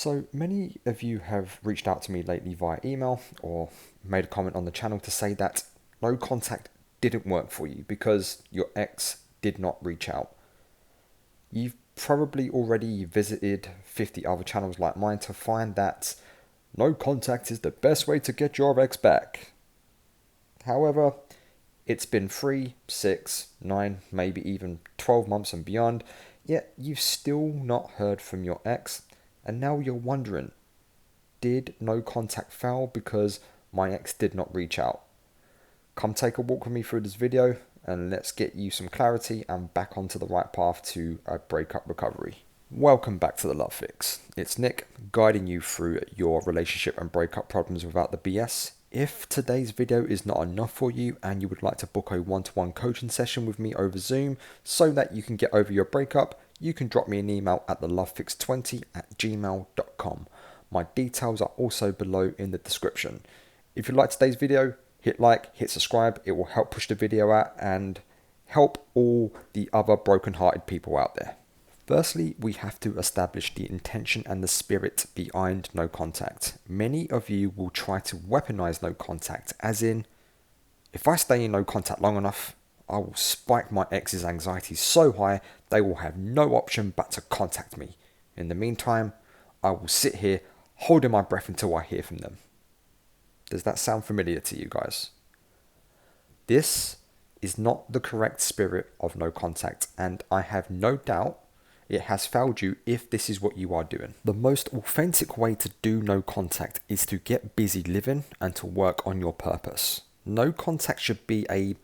So many of you have reached out to me lately via email or made a comment on the channel to say that no contact didn't work for you because your ex did not reach out. You've probably already visited 50 other channels like mine to find that no contact is the best way to get your ex back. However, it's been 3, 6, 9, maybe even 12 months and beyond, yet you've still not heard from your ex, and now you're wondering, did no contact fail because my ex did not reach out? Come take a walk with me through this video and let's get you some clarity and back onto the right path to a breakup recovery. Welcome back to the Love Fix. It's Nick guiding you through your relationship and breakup problems without the BS. If today's video is not enough for you and you would like to book a one-to-one coaching session with me over Zoom so that you can get over your breakup, you can drop me an email at thelovefix20@gmail.com. My details are also below in the description. If you like today's video, hit like, hit subscribe. It will help push the video out and help all the other broken-hearted people out there. Firstly, we have to establish the intention and the spirit behind no contact. Many of you will try to weaponize no contact, as in, if I stay in no contact long enough, I will spike my ex's anxiety so high they will have no option but to contact me. In the meantime, I will sit here holding my breath until I hear from them. Does that sound familiar to you guys? This is not the correct spirit of no contact, and I have no doubt it has failed you if this is what you are doing. The most authentic way to do no contact is to get busy living and to work on your purpose. No contact should be a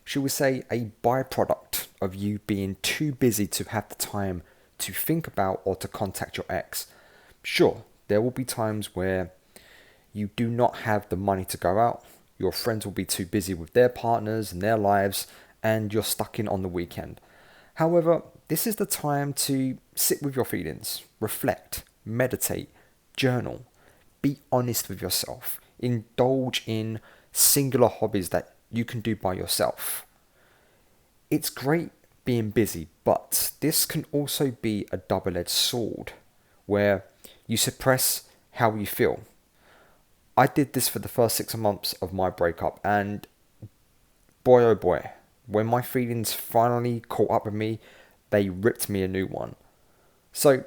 byproduct of you being too busy to have the time to think about or to contact your ex. Sure, there will be times where you do not have the money to go out, your friends will be too busy with their partners and their lives, and you're stuck in on the weekend. However, this is the time to sit with your feelings, reflect, meditate, journal, be honest with yourself, indulge in singular hobbies that you can do by yourself. It's great being busy, but this can also be a double-edged sword where you suppress how you feel. I did this for the first 6 months of my breakup, and boy oh boy, when my feelings finally caught up with me, they ripped me a new one. So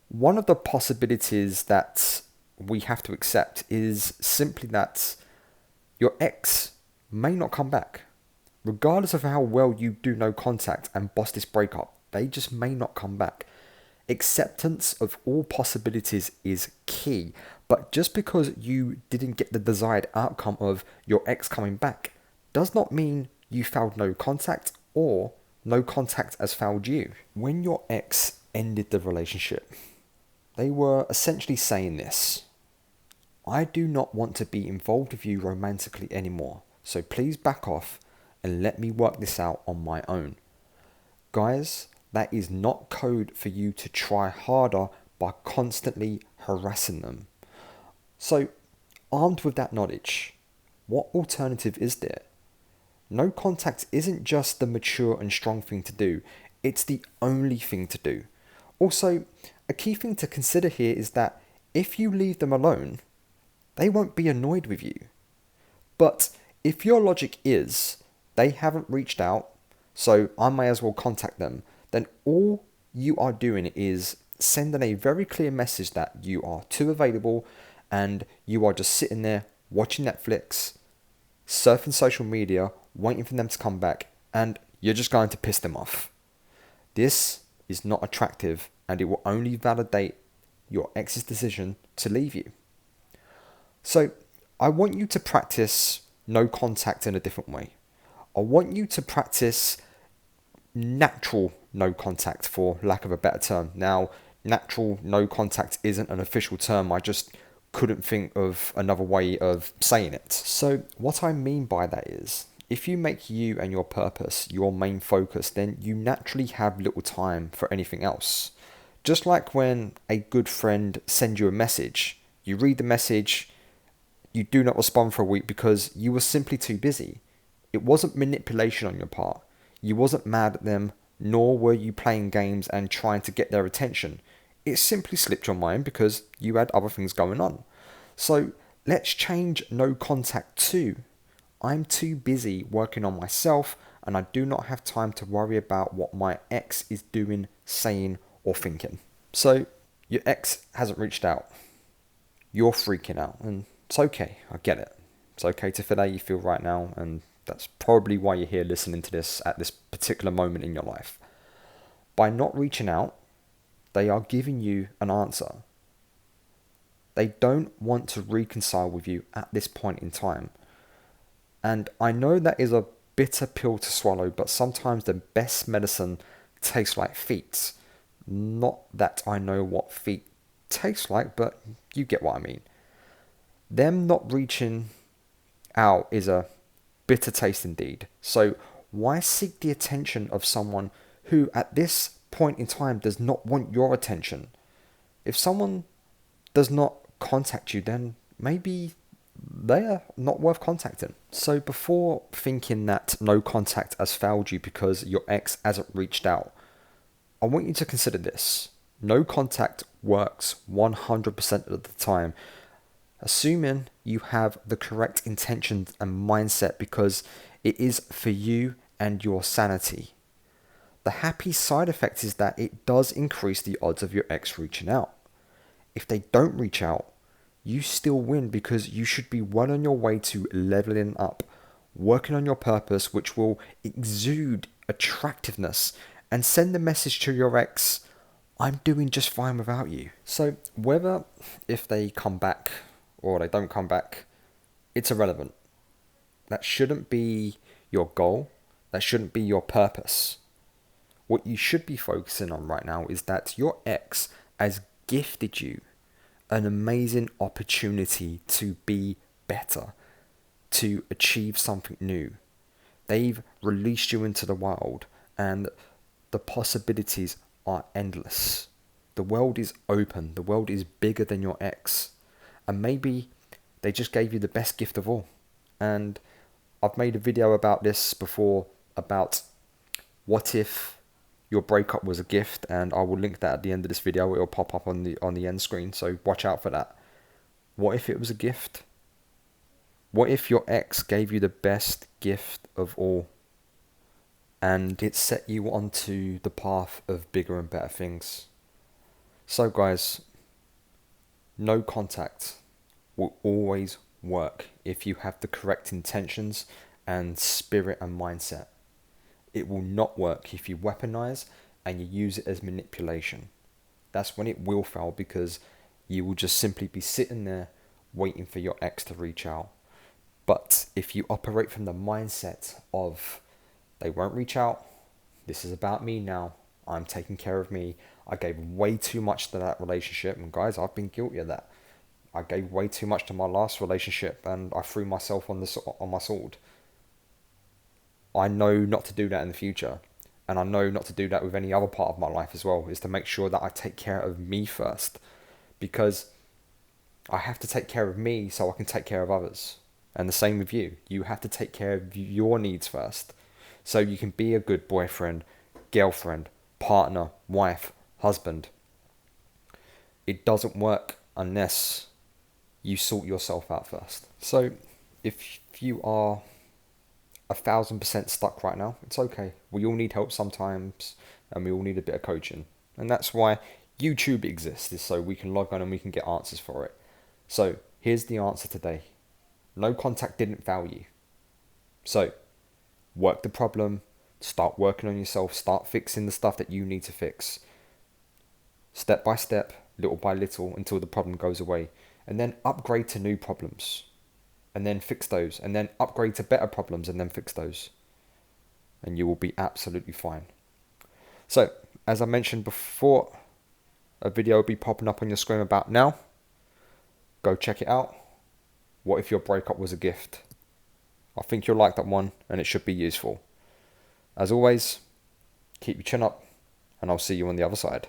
one of the possibilities that we have to accept is simply that your ex may not come back. Regardless of how well you do no contact and boss this breakup, they just may not come back. Acceptance of all possibilities is key, but just because you didn't get the desired outcome of your ex coming back does not mean you failed no contact or no contact has failed you. When your ex ended the relationship, they were essentially saying this: I do not want to be involved with you romantically anymore, so please back off and let me work this out on my own. Guys, that is not code for you to try harder by constantly harassing them. So, armed with that knowledge, what alternative is there? No contact isn't just the mature and strong thing to do, it's the only thing to do. Also, a key thing to consider here is that if you leave them alone, they won't be annoyed with you. But if your logic is, they haven't reached out, so I may as well contact them, then all you are doing is sending a very clear message that you are too available and you are just sitting there watching Netflix, surfing social media, waiting for them to come back, and you're just going to piss them off. This is not attractive, and it will only validate your ex's decision to leave you. So I want you to practice no contact in a different way. I want you to practice natural no contact, for lack of a better term. Now, natural no contact isn't an official term. I just couldn't think of another way of saying it. So what I mean by that is, if you make you and your purpose your main focus, then you naturally have little time for anything else. Just like when a good friend sends you a message, you read the message, you do not respond for a week because you were simply too busy. It wasn't manipulation on your part. You wasn't mad at them, nor were you playing games and trying to get their attention. It simply slipped your mind because you had other things going on. So let's change no contact to I'm too busy working on myself and I do not have time to worry about what my ex is doing, saying, or thinking. So your ex hasn't reached out. You're freaking out, and it's okay. I get it. It's okay to feel how you feel right now, and that's probably why you're here listening to this at this particular moment in your life. By not reaching out, they are giving you an answer. They don't want to reconcile with you at this point in time. And I know that is a bitter pill to swallow, but sometimes the best medicine tastes like feet. Not that I know what feet taste like, but you get what I mean. Them not reaching out is a bitter taste indeed. So why seek the attention of someone who at this point in time does not want your attention? If someone does not contact you, then maybe they are not worth contacting. So before thinking that no contact has failed you because your ex hasn't reached out, I want you to consider this. No contact works 100% of the time, assuming you have the correct intentions and mindset, because it is for you and your sanity. The happy side effect is that it does increase the odds of your ex reaching out. If they don't reach out, you still win because you should be well on your way to leveling up, working on your purpose, which will exude attractiveness and send the message to your ex, I'm doing just fine without you. So whether if they come back or they don't come back, it's irrelevant. That shouldn't be your goal. That shouldn't be your purpose. What you should be focusing on right now is that your ex has gifted you an amazing opportunity to be better, to achieve something new. They've released you into the world and the possibilities are endless. The world is open. The world is bigger than your ex. And maybe they just gave you the best gift of all. And I've made a video about this before, about what if your breakup was a gift, and I will link that at the end of this video. It'll pop up on the end screen, so watch out for that. What if it was a gift? What if your ex gave you the best gift of all, and it set you onto the path of bigger and better things? So guys, no contact will always work if you have the correct intentions and spirit and mindset. It will not work if you weaponize and you use it as manipulation. That's when it will fail, because you will just simply be sitting there waiting for your ex to reach out. But if you operate from the mindset of they won't reach out, this is about me now, I'm taking care of me, I gave way too much to that relationship, and guys, I've been guilty of that. I gave way too much to my last relationship and I threw myself on my sword. I know not to do that in the future, and I know not to do that with any other part of my life as well, is to make sure that I take care of me first, because I have to take care of me so I can take care of others. And the same with you. You have to take care of your needs first, so you can be a good boyfriend, girlfriend, partner, wife, husband. It doesn't work unless you sort yourself out first. So if you are 1,000% stuck right now, it's okay. We all need help sometimes, and we all need a bit of coaching. And that's why YouTube exists, is so we can log on and we can get answers for it. So here's the answer today. No contact didn't fail you. So work the problem, start working on yourself, start fixing the stuff that you need to fix. Step by step, little by little, until the problem goes away. And then upgrade to new problems, and then fix those, and then upgrade to better problems, and then fix those. And you will be absolutely fine. So, as I mentioned before, a video will be popping up on your screen about now. Go check it out. What if your breakup was a gift? I think you'll like that one, and it should be useful. As always, keep your chin up, and I'll see you on the other side.